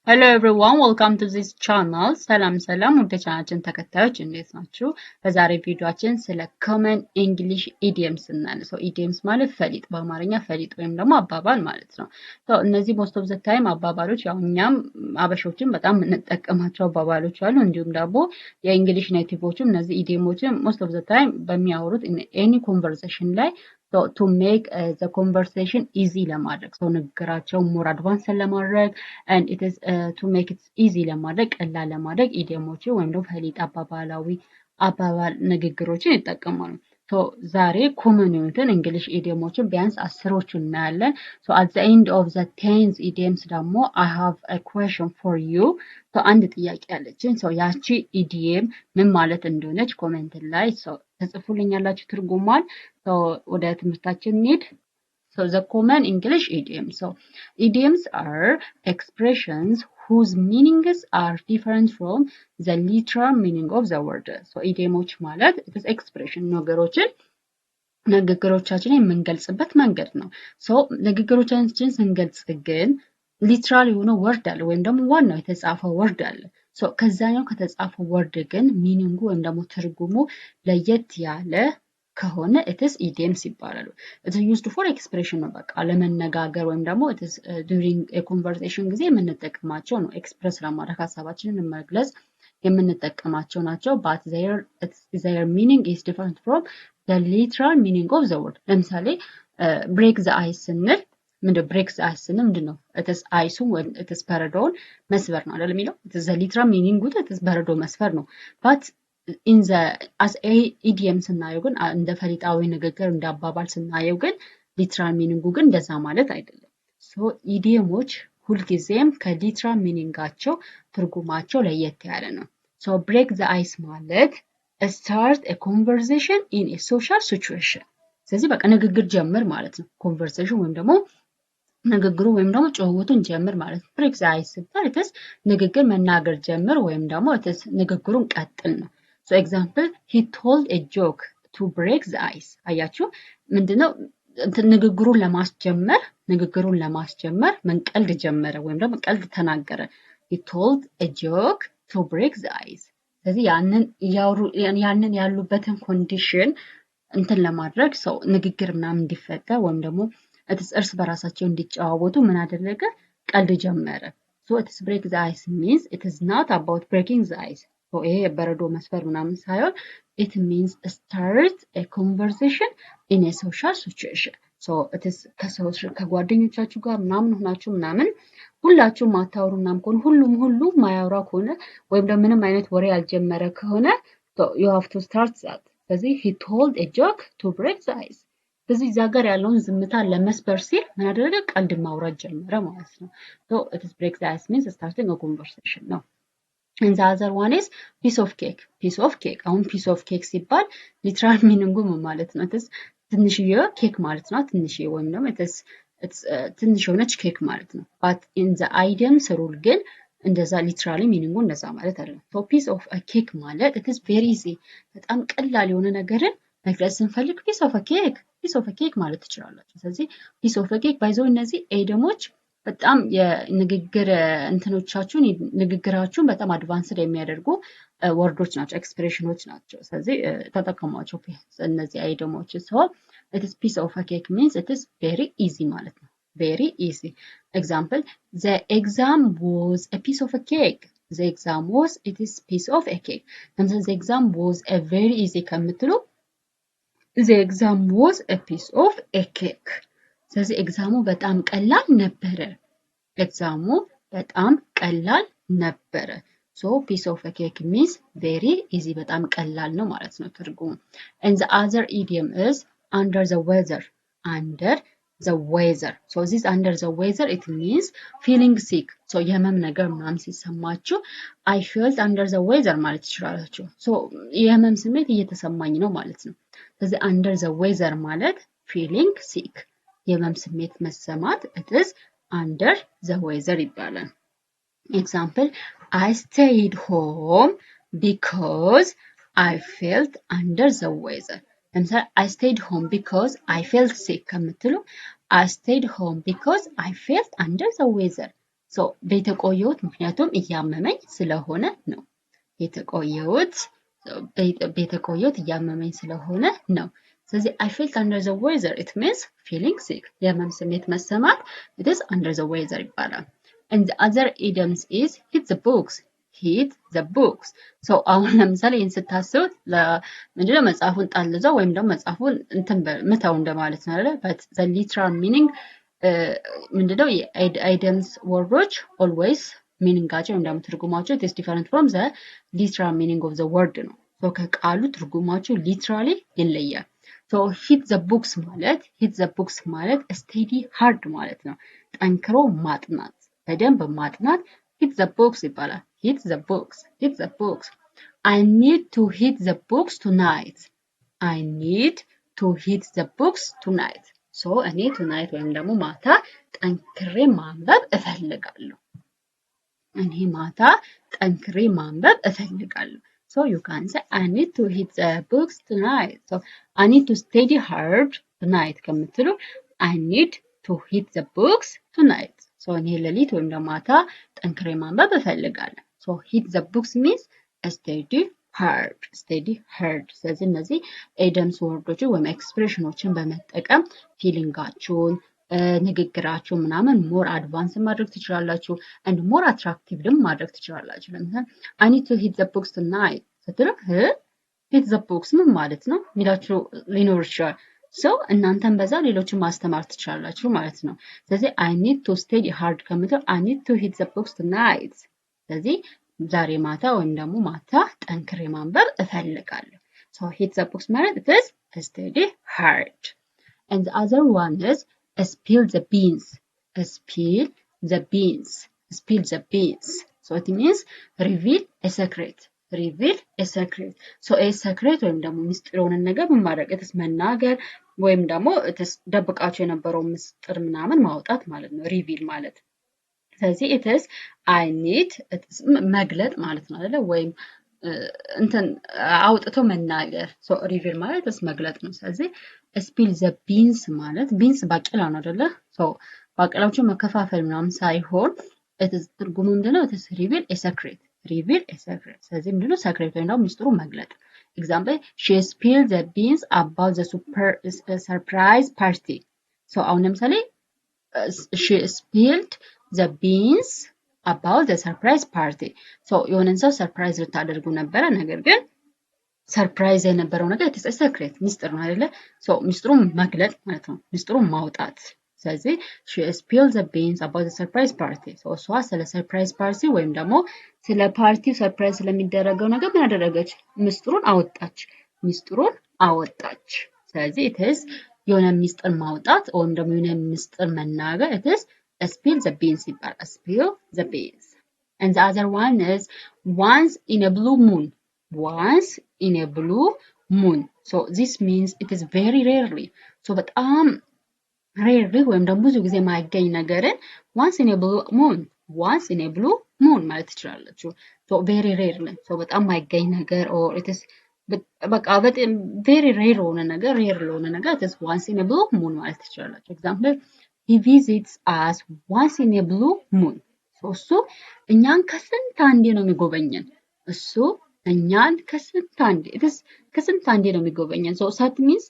Hello everyone, welcome to this channel. ሰላም ወደ ቻናላችን ተከታዮች እንዴት ናችሁ? በዛሬ ቪዲዮአችን ስለ common English idioms እናያለን። idioms ማለት ፈሊጥ በአማርኛ ፈሊጥ ወይም ደግሞ አባባል ማለት ነው። እነዚህ most of the time አባባሎች ያው እኛም አበሾችን በጣም እንጠቀማቸው አባባሎች አሉ። እንዲሁም ደግሞ የእንግሊሽ ኔቲቮችም እነዚህ idiomoችን most of the time በሚያወሩት any conversation ላይ to make the conversation easy ለማድረግ ንግግራቸው more advanced ለማድረግ and it is to make it easy ለማድረግ ቀላል ለማድረግ ኢዲየሞችን ወይም ደግሞ ፈሊጥ አባባላዊ አባባል ንግግሮችን ይጠቀማሉ። ዛሬ ኮመን የሆኑትን እንግሊሽ ኢዲየሞችን ቢያንስ 10ዎቹን እናያለን። at the end of the 10th idioms ደግሞ I have a question for you. አንድ ጥያቄ አለችን። ያቺ ኢዲየም ምን ማለት እንደሆነች ኮሜንት ላይ ተጽፉልኛላችሁ ትርጉሟን። ወደ ትምህርታችን እንሂድ። the common English idioms. Idioms are expressions whose meanings are different from the literal meaning of the word. idiomoች ማለት it is expression ንግግሮቻችንን የምንገልጽበት መንገድ ነው። ንግግሮቻችንን ስንገልጽ ግን ሊትራል የሆነ ወርድ አለ ወይም ደግሞ ዋናው የተጻፈው ወርድ አለ። ከዛኛው ከተጻፈው ወርድ ግን ሚኒንጉ ወይም ደግሞ ትርጉሙ ለየት ያለ ከሆነ it is idioms ይባላሉ። it is used for expression ነው በቃ ለመነጋገር ወይም ደግሞ it is during a conversation ጊዜ የምንጠቀማቸው ነው። ኤክስፕረስ ለማድረግ ሀሳባችንን መግለጽ የምንጠቀማቸው ናቸው። but their meaning is different from the literal meaning of the word. ለምሳሌ break the ice ስንል break the ice ስንል ምንድነው? it is ice when it is በረዶውን መስበር ነው አይደል የሚለው? it is the literal meaning it is በረዶ መስበር ነው። but in the as a idiom ስናየው ግን እንደ ፈሊጣዊ ንግግር እንደ አባባል ስናየው ግን ሊትራል ሚኒንጉ ግን እንደዛ ማለት አይደለም። ኢዲየሞች ሁልጊዜም ከሊትራል ሚኒንጋቸው ትርጉማቸው ለየት ያለ ነው። break the ice ማለት start a conversation in a social situation። ስለዚህ በቃ ንግግር ጀምር ማለት ነው። conversation ወይም ደግሞ ንግግሩ ወይም ደግሞ ጭውውቱን ጀምር ማለት ነው። break the ice ሲባል ንግግር መናገር ጀምር ወይም ደግሞ ንግግሩን ቀጥል ነው። example, he told a joke to break the ice. አያችሁ ምንድነው ንግግሩን ለማስጀመር ምን ቀልድ ጀመረ ወይም ደግሞ ቀልድ ተናገረ። he told a joke to break the ice. ስለዚህ ያንን ያሉበትን ኮንዲሽን ለማድረግ ንግግር ምናምን እንዲፈጠር ወይም ደግሞ እርስ በራሳቸው እንዲጨዋወቱ ምን አደረገ? ቀልድ ጀመረ። it is break the ice means it is not about breaking the ice. ይሄ በረዶ መስፈር ምናምን ሳይሆን it means start a conversation in a social situation. it is ከጓደኞቻችሁ ጋር ምናምን ሆናችሁ ምናምን ሁላችሁም ማታወሩ ምናምን ከሆነ ሁሉም ማያወራ ከሆነ ወይም ደግሞ ምንም አይነት ወሬ ያልጀመረ ከሆነ you have to start that. ስለዚህ he told a joke to break the ice. ስለዚህ እዛ ጋር ያለውን ዝምታ ለመስበር ሲል ምን አደረገ? ቀልድ ማውራት ጀመረ ማለት ነው። it is break the ice means starting a conversation ነው። and the other one is piece of cake. አሁን piece of cake ሲባል ሊትራል ሚኒንጉ ማለት ነው ትንሽዬ ኬክ ማለት ነው። ትንሽዬ ወይም ደግሞ ትንሽ የሆነች ኬክ ማለት ነው። but in the idioms rule ግን እንደዛ ሊትራሊ ሚኒንጉ እንደዛ ማለት አይደለም። piece of a cake ማለት it is very easy በጣም ቀላል የሆነ ነገርን መግለጽ ስንፈልግ piece of a cake ማለት ትችላላችሁ። ስለዚህ piece of a cake ባይዘው እነዚህ ኤደሞች በጣም የንግግር ንግግራችሁን በጣም አድቫንስድ የሚያደርጉ ወርዶች ናቸው፣ ኤክስፕሬሽኖች ናቸው። ስለዚህ ተጠቀሟቸው እነዚህ አይደሞች። it is piece of a cake means it is very easy ማለት ነው። very easy. Example, the exam was a piece of a cake. the exam was it is piece of a cake. ለምሳሌ the exam was a very easy ከምትሉ the exam was a piece of a cake. ስለዚህ ኤግዛሙ በጣም ቀላል ነበረ። piece of a cake means very easy በጣም ቀላል ነው ማለት ነው ትርጉሙ። and the other idiom is under the weather. this under the weather it means feeling sick. የህመም ነገር ምናምን ሲሰማችሁ I felt under the weather ማለት ትችላላችሁ። የህመም ስሜት እየተሰማኝ ነው ማለት ነው። ስለዚህ under the weather ማለት feeling sick የህመም ስሜት መሰማት it is under the weather ይባላል። example, I stayed home because I felt under the weather. ለምሳሌ I stayed home because I felt sick ከምትሉ I stayed home because I felt under the weather. ሶ ቤተቆየሁት ምክንያቱም እያመመኝ ስለሆነ ነው። ቤተቆየሁት እያመመኝ ስለሆነ ነው። ስለዚህ I felt under the weather it means feeling sick የህመም ስሜት መሰማት it is under the weather ይባላል። and the other idioms is hit the books so አሁን ለምሳሌ ይህን ስታስቡት ምንድነው መጽሐፉን ጣልዘው ወይም ደግሞ መጽሐፉን እንትን ምታው እንደማለት ነው አይደል? but the literal meaning ምንድነው የአይደምስ ወርዶች always ሚኒንጋቸው ወይም ደግሞ ትርጉማቸው it is different from the literal meaning of the word ነው። so ከቃሉ ትርጉማቸው literally ይለያል። so hit the books ማለት study hard ማለት ነው። ጠንክሮ ማጥናት በደንብ ማጥናት hit the books ይባላል። hit the books I need to hit the books tonight so እኔ tonight ወይም ደግሞ ማታ ጠንክሬ ማንበብ እፈልጋለሁ። so you can say I need to hit the books tonight so I need to study hard tonight ከምትሉ I need to hit the books tonight so እኔ ሌሊት ወይም ደግሞ ማታ ጠንክሬ ማንበብ እፈልጋለሁ። so hit the books means study hard ስለዚህ እነዚህ ኤደምስ ወርዶችን ወይም ኤክስፕሬሽኖችን በመጠቀም ፊሊንጋችሁን ንግግራችሁን ምናምን ሞር አድቫንስ ማድረግ ትችላላችሁ and more attractive ደግሞ ማድረግ ትችላላችሁ። ለምሳሌ I need to hit the books tonight ስትሉ hit the books ምን ማለት ነው ሚላችሁ ሊኖር ይችላል። so እናንተም በዛ ሌሎችን ማስተማር ትችላላችሁ ማለት ነው። ስለዚህ I need to study hard ከምትሉ I need to hit the books tonight ስለዚህ ዛሬ ማታ ወይም ደግሞ ማታ ጠንክሬ ማንበብ እፈልጋለሁ። so hit the books ማለት it is study hard and the other one is spill the beans so it means reveal a secret so a secret ወይም ደግሞ ምስጢር የሆነ ነገር ማድረግ it's መናገር ወይም ደግሞ ደብቃችሁ የነበረው ምስጢር ምናምን ማውጣት ማለት ነው reveal ማለት። ስለዚህ it is I need መግለጥ ማለት ነው አይደል? ወይም እንትን አውጥቶ መናገር so reveal ማለት መግለጥ ነው። ስለዚህ spill the beans ማለት beans ባቄላ ነው አይደለ? so ባቄላዎቹ መከፋፈል ምናምን ሳይሆን ትርጉሙ ምንድነው? it is reveal a secret ስለዚህ ምንድነው secret ወይም ደግሞ ምስጢሩ መግለጥ። example she spilled the beans about the surprise party so አሁን ለምሳሌ she spilled the beans about the surprise party so የሆነን ሰው ሰርፕራይዝ ልታደርጉ ነበረ ነገር ግን ሰርፕራይዝ የነበረው ነገር it's a secret ምስጢር ነው አይደለ? so ምስጢሩን መግለጥ ማለት ነው ምስጢሩን ማውጣት። ስለዚህ she spilled the beans about the surprise party so እሷ ስለ ሰርፕራይዝ ፓርቲ ወይም ደግሞ ስለ ፓርቲው ሰርፕራይዝ ስለሚደረገው ነገር ምን አደረገች? ምስጢሩን አወጣች። ስለዚህ it is የሆነ ምስጢር ማውጣት ወይም ደግሞ የሆነ ምስጢር መናገር it is spill the beans ይባላል። spill the beans and the other one is once in a blue moon so this means it is very rarely so በጣም rarely ወይም ደግሞ ብዙ ጊዜ ማይገኝ ነገርን once in a blue moon ማለት ትችላላችሁ። so very rarely so በጣም ማይገኝ ነገር or it is በቃ በጣም very rare የሆነ ነገር it is once in a blue moon ማለት ትችላላችሁ። example he visits us once in a blue moon so እሱ እኛን ከስንት አንዴ ነው የሚጎበኘን ከስንት አንዴ ነው የሚጎበኘን so that means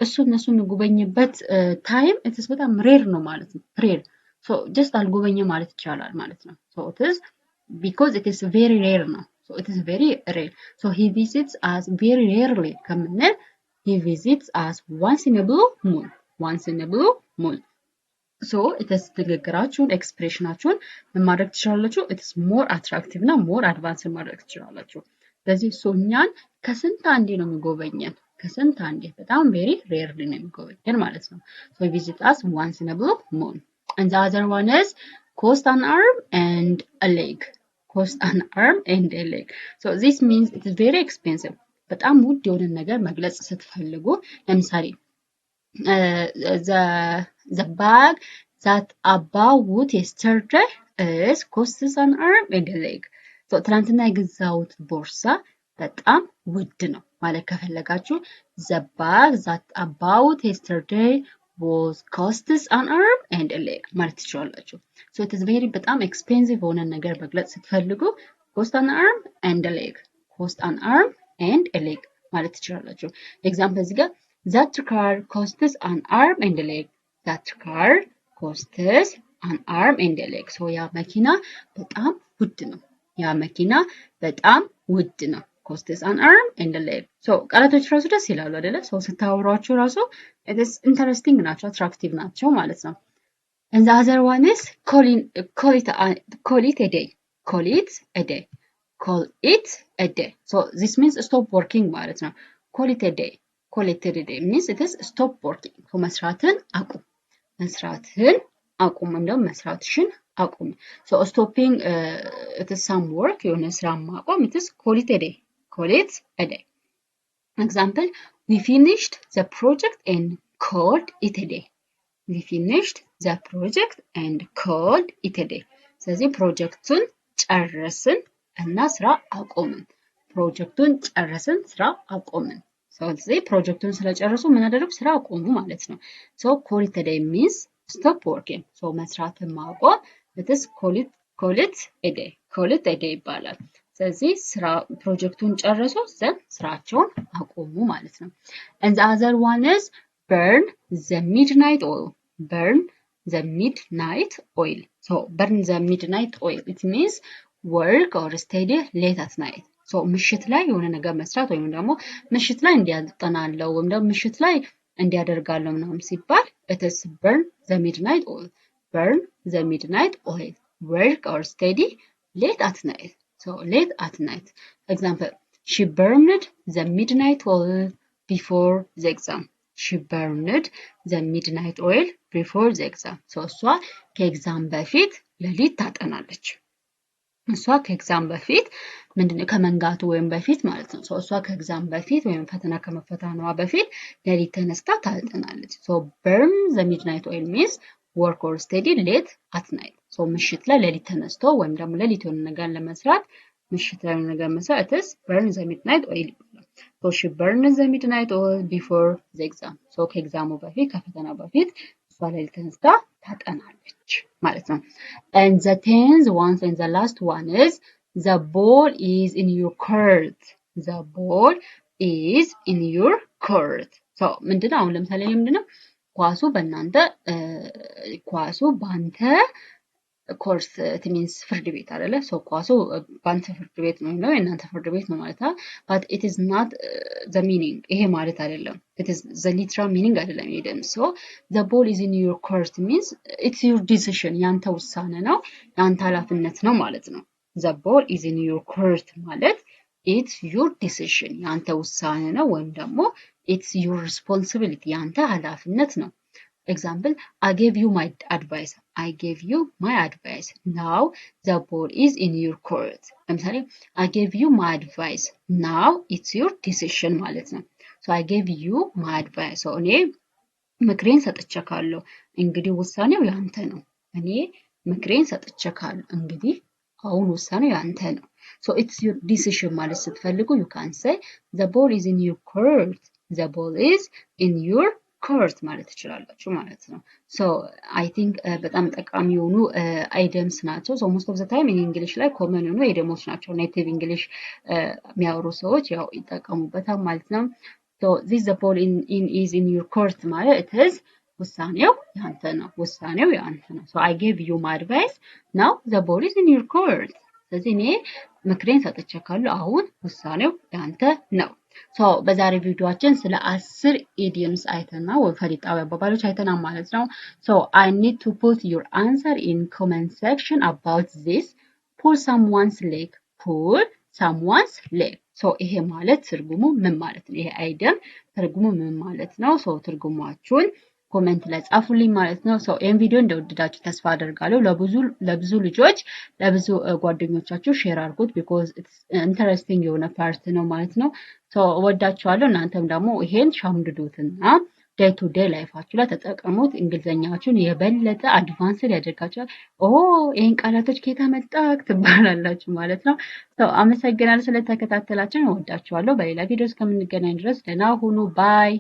እሱ እነሱን የሚጎበኝበት ታይም it is በጣም ሬር ነው ማለት ነው ሬር so just አልጎበኘ ማለት ይቻላል ማለት ነው so it is because it is very rare ነው so it is very rare so he visits us very rarely ከምንል he visits us once in a blue moon so it is ንግግራችሁን ኤክስፕሬሽናችሁን ምን ማድረግ ትችላላችሁ it is more attractive እና more advanced ማድረግ ትችላላችሁ። ስለዚህ እኛን ከስንት አንዴ ነው የሚጎበኘን በጣም very rarely ነው የሚጎበኘን ማለት ነው so he visits us once in a blue moon and the other one is cost an arm and a leg so this means it is very expensive በጣም ውድ የሆነ ነገር መግለጽ ስትፈልጉ ለምሳሌ the bag that I bought yesterday is costs an arm and a leg so ትናንትና የገዛሁት ቦርሳ በጣም ውድ ነው ማለት ከፈለጋችሁ the bag that I bought yesterday both costs an arm and a leg ማለት ትችላላችሁ። so it is very በጣም ኤክስፔንሲቭ የሆነ ነገር መግለጽ ስትፈልጉ cost an arm and a leg cost an arm and a leg ማለት ትችላላችሁ። ኤግዛምፕል እዚህ ጋር that car costs an arm and a leg that car costs an arm and a leg so ያ መኪና በጣም ውድ ነው። ያ መኪና በጣም ውድ ነው። costs an arm and a leg so ቃላቶች ራሱ ደስ ይላሉ አይደለ? so ስታወሯቸው ራሱ it is interesting ናቸው attractive ናቸው ማለት ነው። and the other one is call it a day call it a day call it a day so this means stop working ማለት ነው። call it a day call it a day means it is stop working so መስራትን አቁም መስራትን አቁም እንደውም መስራትሽን አቁም so stopping it is some work የሆነ ስራ ማቆም it is call it a day call it a day example we finished the project and called it a day we finished the project and called it a day ስለዚህ ፕሮጀክቱን ጨረስን እና ስራ አቆምን ፕሮጀክቱን ጨረስን ስራ አቆምን ስለዚህ ፕሮጀክቱን ስለጨረሱ ምን አደረጉ ስራ አቆሙ ማለት ነው so call it a day means stop working so መስራትን ማቆም it is call it a day call it a day ይባላል ስለዚህ ስራ ፕሮጀክቱን ጨረሱ ዘን ስራቸውን አቆሙ ማለት ነው and the other one is burn the midnight oil burn the midnight oil so burn the midnight oil it means work or study late at night so ምሽት ላይ የሆነ ነገር መስራት ወይም ደግሞ ምሽት ላይ እንዲያጠናለው ወይም ደግሞ ምሽት ላይ እንዲያደርጋለው ምናምን ሲባል it is burn the midnight oil burn the midnight oil work or study late at night so late at night example she burned the midnight oil before the exam she burned the midnight oil before the exam so እሷ ከኤግዛም በፊት ሌሊት ታጠናለች እሷ ከኤግዛም በፊት ምንድነው ከመንጋቱ ወይም በፊት ማለት ነው so እሷ ከኤግዛም በፊት ወይም ፈተና ከመፈተኗ በፊት ሌሊት ተነስታ ታጠናለች so burn the midnight oil means work or study late at night so ምሽት ላይ ሌሊት ተነስቶ ወይም ደግሞ ሌሊት የሆነ ነገር ለመስራት ምሽት ላይ ነገር መስራት it is burn the midnight oil so she burned the midnight oil before the exam so ከኤግዛሙ በፊት ከፈተና በፊት እሷ ሌሊት ተነስታ ታጠናለች ማለት ነው and the 10th one and the last one is the ball is in your court the ball is in your court so ምንድነው አሁን ለምሳሌ ምንድነው ኳሱ በእናንተ ኳሱ ባንተ ኮርስ it means ፍርድ ቤት አይደለ so ኳሱ ባንተ ፍርድ ቤት ነው እናንተ ፍርድ ቤት ነው ማለት ነው but it is not the meaning ይሄ ማለት አይደለም it is the literal meaning አይደለም ይሄም so the ball is in your court means it's your decision ያንተ ውሳኔ ነው ያንተ ኃላፊነት ነው ማለት ነው the ball is in your court ማለት it's your decision ያንተ ውሳኔ ነው ወይም ደግሞ it's your responsibility ያንተ ኃላፊነት ነው example I gave you my advice I gave you my advice now the ball is in your court ለምሳሌ I gave you my advice now it's your decision ማለት ነው so I gave you my advice so እኔ ምክሬን ሰጥቼካለሁ እንግዲህ ውሳኔው ያንተ ነው እኔ ምክሬን ሰጥቼካለሁ እንግዲህ አሁን ውሳኔው ያንተ ነው so it's your decision ማለት ስትፈልጉ you can say the ball is in your court the ball is in your court ማለት ትችላላችሁ ማለት ነው so I think በጣም ጠቃሚ የሆኑ አይደምስ ናቸው so most of the time in English ላይ common የሆኑ አይደሞች ናቸው native English የሚያወሩ ሰዎች ያው ይጠቀሙበታል ማለት ነው so this the ball is in your court ማለት it is ውሳኔው ያንተ ነው ውሳኔው ያንተ ነው so I gave you my advice now the ball is in your court ስለዚህ እኔ ምክሬን ሰጥቼካለሁ አሁን ውሳኔው ያንተ ነው so በዛሬ ቪዲዮአችን ስለ 10 idioms አይተና ወይ ፈሊጣዊ አባባሎች አይተና ማለት ነው so I need to put your answer in comment section about this pull someone's leg pull someone's leg so ይሄ ማለት ትርጉሙ ምን ማለት ነው ይሄ አይደም ትርጉሙ ምን ማለት ነው so ትርጉማችሁን ኮሜንት ላይ ጻፉልኝ ማለት ነው so ይሄን ቪዲዮ እንደወደዳችሁ ተስፋ አደርጋለሁ ለብዙ ልጆች ለብዙ ጓደኞቻችሁ ሼር አድርጉት because it's interesting የሆነ ፓርት ነው ማለት ነው so ወዳችኋለሁ እናንተም ደግሞ ይሄን ሻምድዱትና ዴይ ቱ ዴይ ላይፋችሁ ላይ ተጠቀሙት እንግሊዘኛችሁን የበለጠ አድቫንስድ ያደርጋችኋል ይሄን ቃላቶች ከየት መጣክ ትባላላችሁ ማለት ነው so አመሰግናለሁ ስለተከታተላችሁ ወዳችኋለሁ በሌላ ቪዲዮ እስከምንገናኝ ድረስ ደህና ሁኑ ባይ